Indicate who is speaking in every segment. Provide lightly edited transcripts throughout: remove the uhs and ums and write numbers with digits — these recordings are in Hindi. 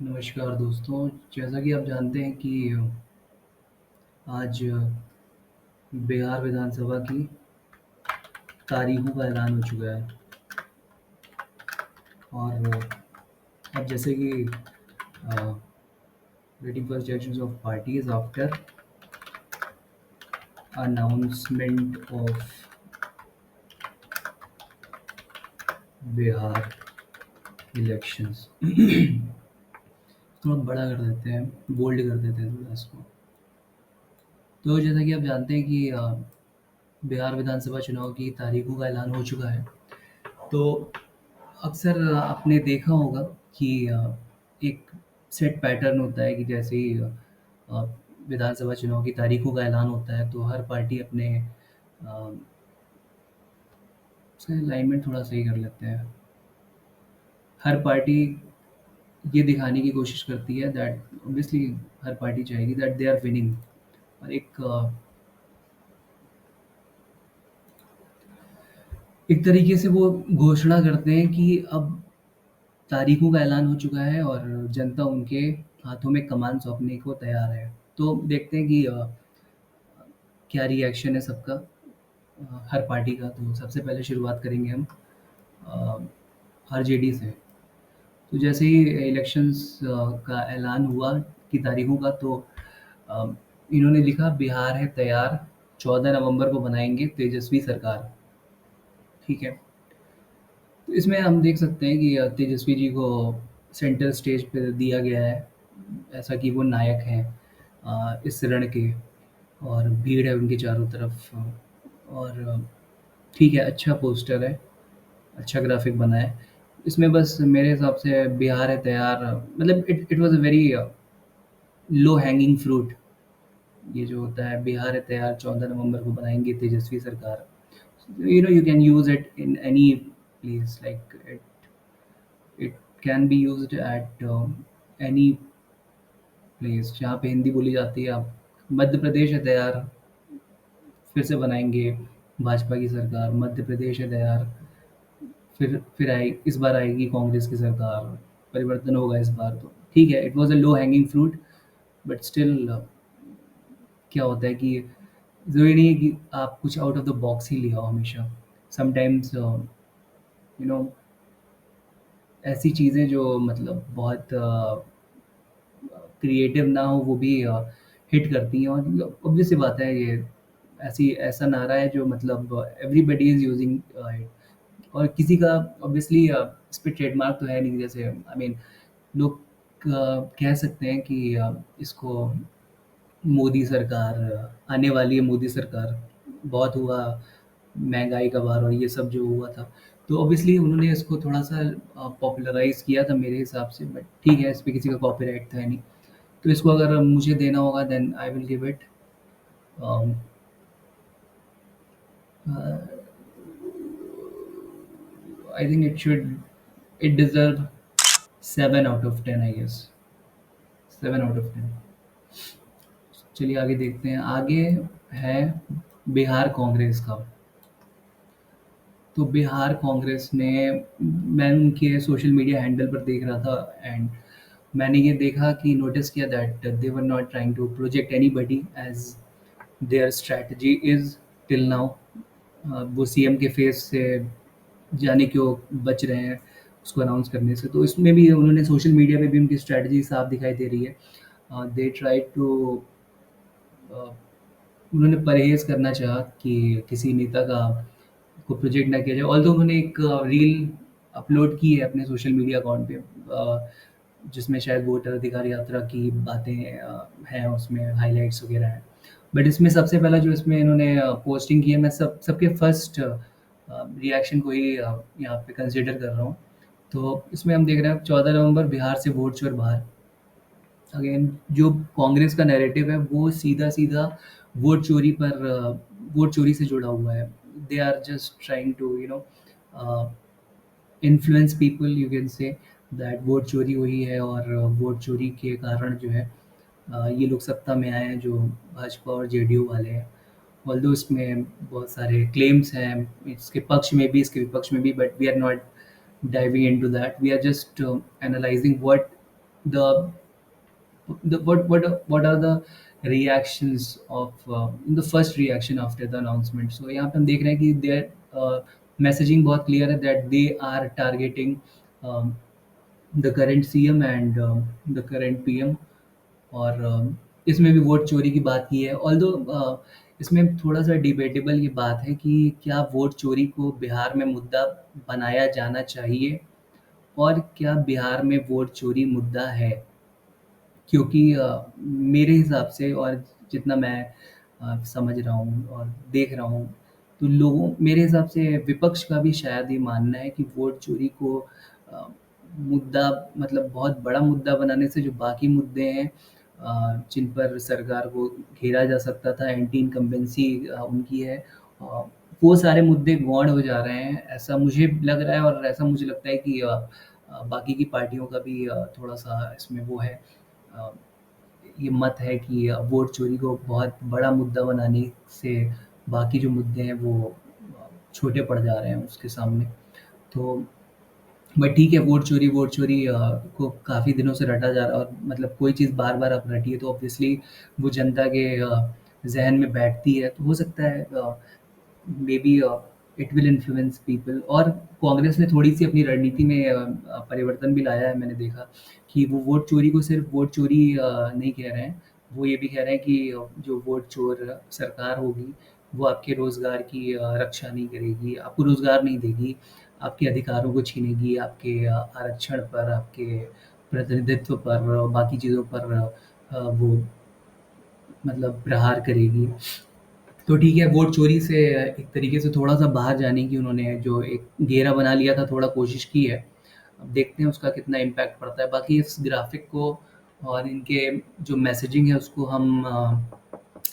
Speaker 1: नमस्कार दोस्तों, जैसा कि आप जानते हैं कि आज बिहार विधानसभा की तारीखों का ऐलान हो चुका है और अब जैसे कि waiting for suggestions of parties after announcement of Bihar elections. थोड़ा बड़ा कर देते हैं, बोल्ड कर देते हैं थोड़ा इसको। तो जैसा कि आप जानते हैं कि बिहार विधानसभा चुनाव की तारीखों का ऐलान हो चुका है। तो अक्सर आपने देखा होगा कि एक सेट पैटर्न होता है कि जैसे ही अ, विधानसभा चुनाव की तारीखों का ऐलान होता है तो हर पार्टी अपने उसका अलाइनमेंट थोड़ा सही कर लेते हैं। हर पार्टी ये दिखाने की कोशिश करती है दैट ऑब्वियसली हर पार्टी चाहेगी दैट दे आर विनिंग और एक तरीके से वो घोषणा करते हैं कि अब तारीखों का ऐलान हो चुका है और जनता उनके हाथों में कमान सौंपने को तैयार है। तो देखते हैं कि क्या रिएक्शन है सबका, हर पार्टी का। तो सबसे पहले शुरुआत करेंगे हम आरजेडी से। तो जैसे ही इलेक्शंस का ऐलान हुआ की तारीखों का, तो अ, इन्होंने लिखा बिहार है तैयार, 14 नवंबर को बनाएंगे तेजस्वी सरकार। ठीक है। तो इसमें हम देख सकते हैं कि तेजस्वी जी को सेंटर स्टेज पे दिया गया है, ऐसा कि वो नायक हैं इस रण के और भीड़ है उनके चारों तरफ। और ठीक है, अच्छा पोस्टर है, अच्छा ग्राफिक बना है। इसमें बस मेरे हिसाब से बिहार है तैयार, मतलब it it was a very low hanging fruit. ये जो होता है बिहार है तैयार, 14 नवंबर को बनाएँगे तेजस्वी सरकार। You can use it in any place, like it can be used at any place जहाँ पे हिंदी बोली जाती है। आप मध्य प्रदेश है तैयार, फिर से बनाएँगे भाजपा की सरकार, मध्य प्रदेश है तैयार, फिर आए इस बार आएगी कांग्रेस की सरकार, परिवर्तन होगा इस बार। तो ठीक है, it was a low hanging fruit, but still क्या होता है कि ज़रूरी नहीं है कि आप कुछ आउट ऑफ द बॉक्स ही ले आओ हमेशा। समटाइम्स यू नो ऐसी चीज़ें जो मतलब बहुत क्रिएटिव ना हो वो भी हिट करती हैं। और ऑब्वियस सी बात है, ये ऐसी ऐसा नारा है जो मतलब एवरीबॉडी इज़ यूजिंग इट। और किसी का ऑब्वियसली इस पे ट्रेडमार्क तो है नहीं। जैसे आई मीन लोग कह सकते हैं कि इसको मोदी सरकार आने वाली है, मोदी सरकार, बहुत हुआ महँगाई का भार और ये सब जो हुआ था। तो ऑब्वियसली उन्होंने इसको थोड़ा-सा पॉपुलराइज़ किया था मेरे हिसाब से, बट ठीक है, इस पे किसी का कॉपीराइट तो है नहीं। तो इसको अगर मुझे देना होगा then I will give it um, uh, I think it deserve 7 out of 10 I guess, 7 out of 10। चलिए आगे देखते हैं। आगे है बिहार कांग्रेस का। तो बिहार कांग्रेस ने, मैं उनके सोशल मीडिया हैंडल पर देख रहा था एंड मैंने ये देखा कि नोटिस किया that they were not trying to project anybody as their strategy is till now. वो सीएम के फेस से जाने क्यों बच रहे हैं उसको अनाउंस करने से। तो इसमें भी उन्होंने सोशल मीडिया पे भी उनकी स्ट्रैटेजी साफ दिखाई दे रही है। दे ट्राई टू, उन्होंने परहेज़ करना चाहा कि किसी नेता का को प्रोजेक्ट ना किया जाए। ऑल्दो उन्होंने एक रील अपलोड की है अपने सोशल मीडिया अकाउंट पे, जिसमें शायद वोटर अधिकार यात्रा की बातें हैं, उसमें हाइलाइट्स वगैरह हैं। बट इसमें सबसे पहला जो इसमें इन्होंने पोस्टिंग की है, मैं सबके फर्स्ट रिएक्शन को ही यहाँ पे कंसिडर कर रहा हूँ। तो इसमें हम देख रहे हैं 14 नवंबर बिहार से वोट चोर बाहर। अगेन जो कांग्रेस का नैरेटिव है वो सीधा-सीधा वोट चोरी पर वोट चोरी से जुड़ा हुआ है। They are just trying to uh, influence people, you can say that vote चोरी हुई है और वोट चोरी के कारण जो है ये लोग सत्ता में आए हैं, जो भाजपा और जेडीयू वाले हैं। ऑल्दो इसमें बहुत सारे क्लेम्स हैं, इसके पक्ष में भी, इसके विपक्ष में भी, but we are not diving into that. We are just analysing what the what are the reactions of the first reaction after the announcement. So यहाँ पे हम देख रहे हैं कि their messaging बहुत clear है that they are targeting um, the current CM and the current PM. और इसमें भी वोट चोरी की बात की है, ऑल्दो इसमें थोड़ा सा डिबेटेबल ये बात है कि क्या वोट चोरी को बिहार में मुद्दा बनाया जाना चाहिए और क्या बिहार में वोट चोरी मुद्दा है। क्योंकि मेरे हिसाब से और जितना मैं समझ रहा हूँ और देख रहा हूँ, तो लोगों मेरे हिसाब से विपक्ष का भी शायद ये मानना है कि वोट चोरी को अ, मुद्दा मतलब बहुत बड़ा मुद्दा बनाने से जो बाकी मुद्दे हैं जिन पर सरकार को घेरा जा सकता था, एंटी इनकम्बेंसी उनकी है, अ, वो सारे मुद्दे गौण हो जा रहे हैं, ऐसा मुझे लग रहा है। और ऐसा मुझे लगता है कि बाकी की पार्टियों का भी थोड़ा-सा इसमें वो है, अ, ये मत है कि वोट चोरी को बहुत बड़ा मुद्दा बनाने से बाकी जो मुद्दे हैं वो छोटे पड़ जा रहे हैं उसके सामने। तो बट ठीक है, वोट चोरी को काफ़ी दिनों से रटा जा रहा है, और मतलब कोई चीज़ बार-बार अब रटी है तो ऑब्वियसली वो जनता के ज़हन में बैठती है। तो हो सकता है may be it will influence people. और कांग्रेस ने थोड़ी-सी अपनी रणनीति में परिवर्तन भी लाया है। मैंने देखा कि वो वोट चोरी को सिर्फ़ वोट चोरी नहीं कह रहे हैं, वो ये भी कह रहे हैं कि जो वोट चोर सरकार होगी, वो आपके रोज़गार की रक्षा नहीं करेगी, आपको रोज़गार नहीं देगी, आपके अधिकारों को छीनेगी, आपके आरक्षण पर, आपके प्रतिनिधित्व पर और बाकी चीज़ों पर वो मतलब प्रहार करेगी। तो ठीक है, वोट चोरी से एक तरीके से थोड़ा-सा बाहर जाने की उन्होंने जो एक घेरा बना लिया था, थोड़ा कोशिश की है। अब देखते हैं उसका कितना इम्पैक्ट पड़ता है। बाकी इस ग्राफ़िक को और इनके जो मैसेजिंग है उसको हम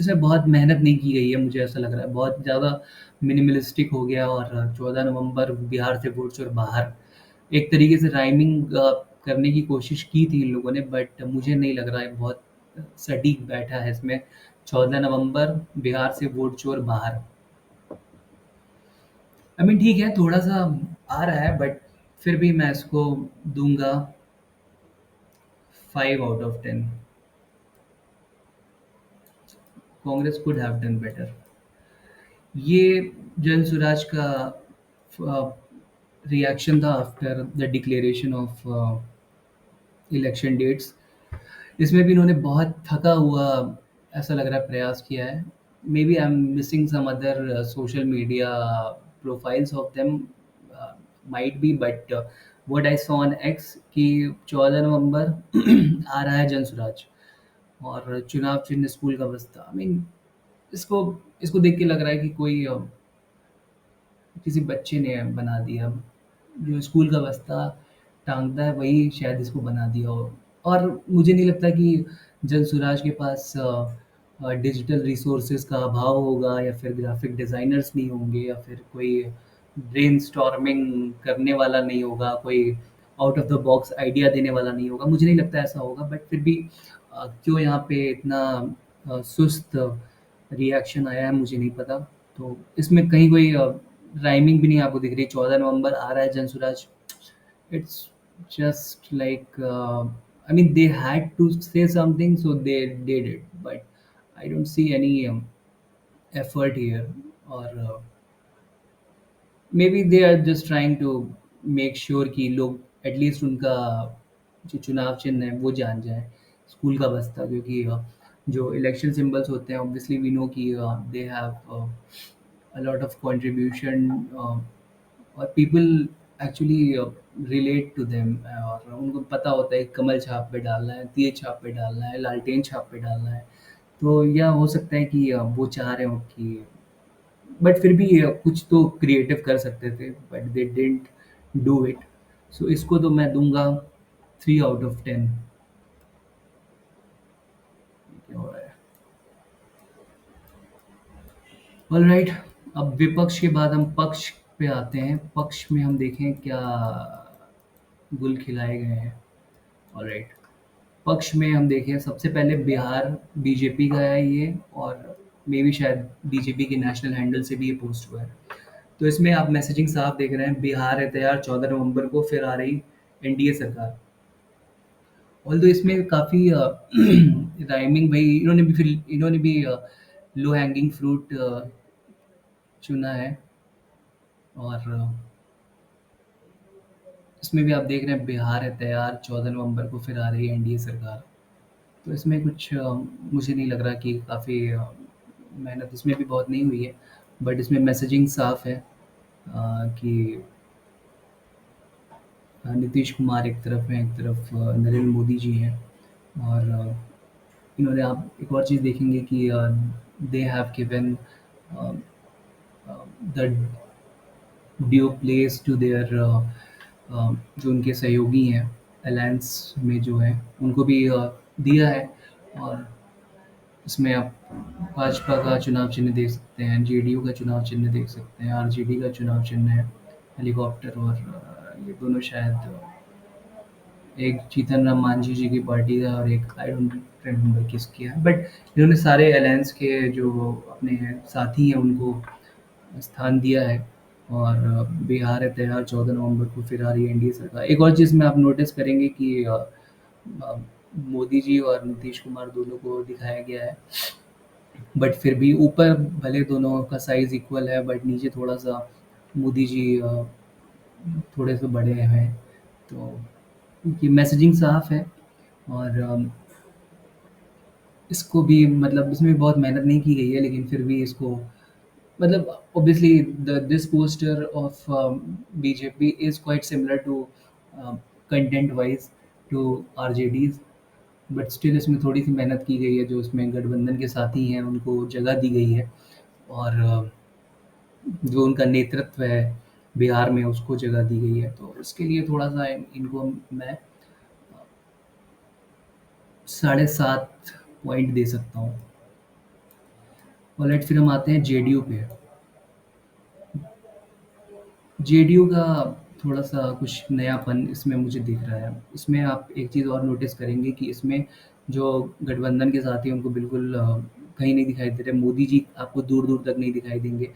Speaker 1: इसमें बहुत मेहनत नहीं की गई है, मुझे ऐसा लग रहा है। बहुत ज़्यादा मिनिमलिस्टिक हो गया, और 14 नवंबर बिहार से वोट चोर बाहर। एक तरीके से राइमिंग करने की कोशिश की थी इन लोगों ने, बट मुझे नहीं लग रहा है बहुत सटीक बैठा है इसमें। 14 नवंबर बिहार से वोट चोर बाहर। आई मीन ठीक है, थोड़ा-सा आ रहा है, बट फिर भी मैं इसको दूँगा 5 out of 10। Congress could have done better. ये जन स्वराज का रिएक्शन था after the declaration of election dates. इसमें भी इन्होंने बहुत थका हुआ ऐसा लग रहा है प्रयास किया है। Maybe I am missing some other social media profiles of them, might be, but what I saw on X कि 14 नवंबर आ रहा है जनसुराज और चुनाव चिन्ह स्कूल का बस्ता। आई मीन इसको इसको देख के लग रहा है कि कोई किसी बच्चे ने बना दिया। जो स्कूल का बस्ता टाँगता है वही शायद इसको बना दिया हो। और मुझे नहीं लगता कि जनसुराज के पास डिजिटल रिसोर्सेज़ का अभाव होगा, या फिर ग्राफ़िक डिज़ाइनर्स नहीं होंगे, या फिर कोई ब्रेनस्टॉर्मिंग करने वाला नहीं होगा, कोई out of the box idea देने वाला नहीं होगा। मुझे नहीं लगता ऐसा होगा, बट फिर भी क्यों यहाँ पे इतना सुस्त रिएक्शन आया है मुझे नहीं पता। तो इसमें कहीं कोई राइमिंग भी नहीं आपको दिख रही। 14 नवंबर आ रहा है Jan Suraaj. It's just like I mean they had to say something so they did it, but I don't see any effort here. और maybe they are just trying to make sure कि लोग एटलीस्ट उनका जो चुनाव चिन्ह है वो जान जाएँ, स्कूल का बस्ता। क्योंकि जो इलेक्शन सिंबल्स होते हैं ऑब्वियसली वी नो कि they have a lot of contribution, और people actually relate to them, और उनको पता होता है कमल छाप पे डालना है, तीर छाप पे डालना है, लालटेन छाप पे डालना है। तो यह हो सकता है कि वो चाह रहे हो कि, बट फिर भी कुछ तो क्रिएटिव कर सकते थे, but they didn't do it. So इसको तो मैं दूंगा 3 आउट ऑफ 10। क्या हो रहा है? ऑलराइट, अब विपक्ष के बाद हम पक्ष पे आते हैं। पक्ष में हम देखें क्या गुल खिलाए गए हैं। ऑलराइट, पक्ष में हम देखें सबसे पहले बिहार बीजेपी का है ये, और मे बी शायद बीजेपी के नेशनल हैंडल से भी ये पोस्ट हुआ है। तो इसमें आप मैसेजिंग साफ देख रहे हैं, बिहार है तैयार 14 नवंबर को फिर आ रही एनडीए सरकार। ऑल्दो इसमें काफ़ी राइमिंग भाई इन्होंने भी लो हैंगिंग फ्रूट चुना है। और इसमें भी आप देख रहे हैं बिहार है तैयार, 14 नवंबर को फिर आ रही है एनडीए सरकार। तो इसमें कुछ मुझे नहीं लग रहा कि काफ़ी मेहनत इसमें भी बहुत नहीं हुई है। बट इसमें मैसेजिंग साफ है कि नीतीश कुमार एक तरफ हैं, एक तरफ नरेंद्र मोदी जी हैं। और इन्होंने, आप एक और चीज़ देखेंगे कि they have given the due place to their जो उनके सहयोगी हैं अलायंस में जो है उनको भी दिया है। और इसमें आप भाजपा का चुनाव चिन्ह देख सकते हैं, जेडीयू का चुनाव चिन्ह देख सकते हैं, आरजेडी का चुनाव चिन्ह है हेलीकॉप्टर। और ये दोनों शायद एक जीतन राम मांझी जी की पार्टी का और एक आई डोंट रिमेम्बर किसकी है। बट इन्होंने सारे अलायंस के जो अपने साथी हैं उनको स्थान दिया है। और बिहार है तैयार, 14 नवंबर को फिर आ रही है एनडीए सरकार। एक और चीज़ में आप नोटिस करेंगे कि अ, मोदी जी और नीतीश कुमार दोनों को दिखाया गया है। बट फिर भी ऊपर भले दोनों का साइज़ इक्वल है, बट नीचे थोड़ा-सा मोदी जी थोड़े से बड़े हैं। तो ये मैसेजिंग साफ़ है। और इसको भी मतलब इसमें बहुत मेहनत नहीं की गई है, लेकिन फिर भी इसको मतलब obviously this poster of BJP is quite similar to content wise to RJD's. But still इसमें थोड़ी सी मेहनत की गई है, जो इसमें गठबंधन के साथी हैं उनको जगह दी गई है। और जो उनका नेतृत्व है बिहार में उसको जगह दी गई है। तो इसके लिए थोड़ा सा इनको मैं 7.5 पॉइंट दे सकता हूँ। और लेट फिर हम आते हैं जेडीयू पे। जेडीयू का थोड़ा-सा कुछ नयापन इसमें मुझे दिख रहा है। इसमें आप एक चीज़ और नोटिस करेंगे कि इसमें जो गठबंधन के साथी हैं उनको बिल्कुल कहीं नहीं दिखाई दे रहे। मोदी जी आपको दूर-दूर तक नहीं दिखाई देंगे।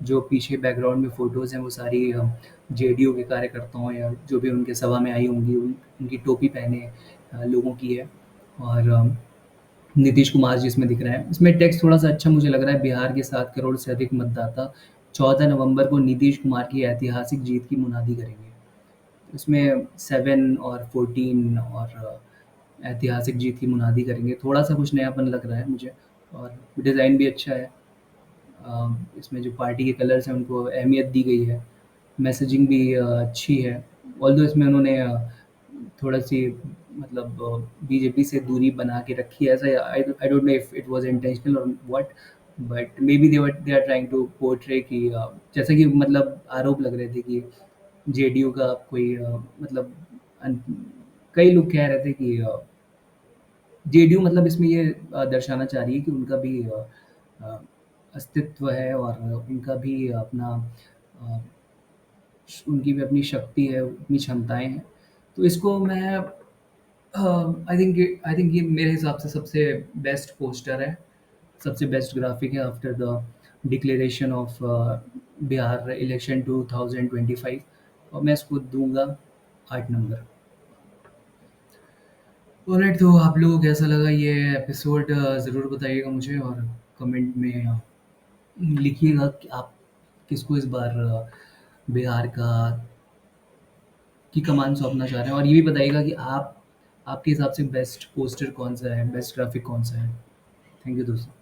Speaker 1: जो पीछे बैकग्राउंड में फ़ोटोज़ हैं वो सारी जेडीयू के कार्यकर्ताओं या जो भी उनके सभा में आई होंगी उनकी टोपी पहने लोगों की है। और नीतीश कुमार जी इसमें दिख रहे हैं। इसमें टेक्स्ट थोड़ा-सा अच्छा मुझे लग रहा है, बिहार के 7 करोड़ से अधिक मतदाता 14 नवंबर को नीतीश कुमार की ऐतिहासिक जीत की मुनादी करेंगे। इसमें 7 और 14 और ऐतिहासिक जीत की मुनादी करेंगे। थोड़ा-सा कुछ नयापन लग रहा है मुझे। और डिज़ाइन भी अच्छा है। इसमें जो पार्टी के कलर्स हैं उनको अहमियत दी गई है। मैसेजिंग भी अच्छी है। ऑल्दो इसमें उन्होंने थोड़ा-सी मतलब बीजेपी से दूरी बना के रखी है। ऐसा I don't know if it was intentional और what, but maybe they are trying to portray कि जैसे कि मतलब आरोप लग रहे थे कि जेडीयू का कोई मतलब अन कई लोग कह रहे थे कि जेडीयू मतलब इसमें ये दर्शाना चाह रही है कि उनका भी अ, अस्तित्व है और उनका भी अपना अ, उनकी भी अपनी शक्ति है, अपनी क्षमताएँ हैं। तो इसको मैं आई थिंक ये मेरे हिसाब से सबसे बेस्ट पोस्टर है, सबसे बेस्ट ग्राफिक है after the declaration of Bihar election 2025। और मैं इसको दूँगा 8 नंबर। ऑलराइट, तो आप लोगों को कैसा लगा ये एपिसोड ज़रूर बताइएगा मुझे। और कमेंट में लिखिएगा कि आप किसको इस बार बिहार का की कमान सौंपना चाह रहे हैं। और ये भी बताइएगा कि आपके हिसाब से बेस्ट पोस्टर कौन-सा है, बेस्ट ग्राफिक कौन-सा है। थैंक यू दोस्तों।